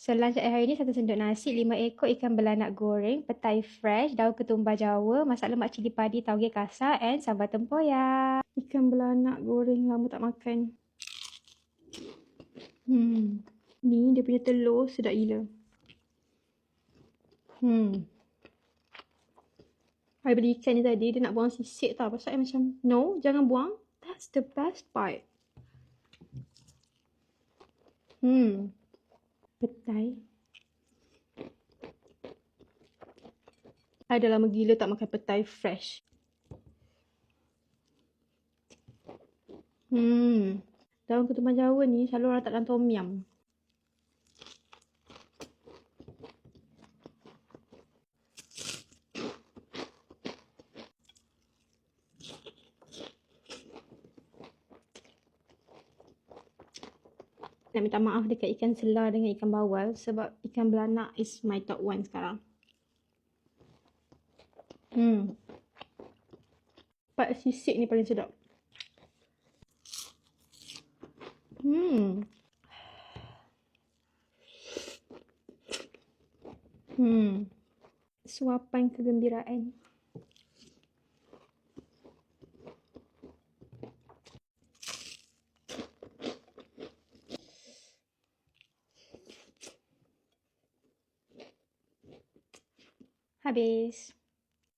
So, lunch hari ni 1 sendok nasi, 5 ekor ikan belanak goreng, petai fresh, daun ketumbar Jawa, masak lemak cili padi, tauge kasar and sambal tempoyak. Ikan belanak goreng lama tak makan. Ni dia punya telur sedap gila. I beli ikan ni tadi, dia nak buang sisik tau. Pasal I macam, no, jangan buang. That's the best part. Petai. I dah lama gila tak makan petai fresh. Daun ketumbar Jawa ni selalu orang letak dalam tom yum. Nak minta maaf dekat ikan selar dengan ikan bawal sebab ikan belanak is my top one sekarang. Part sisik ni paling sedap. Suapan kegembiraan. Habis.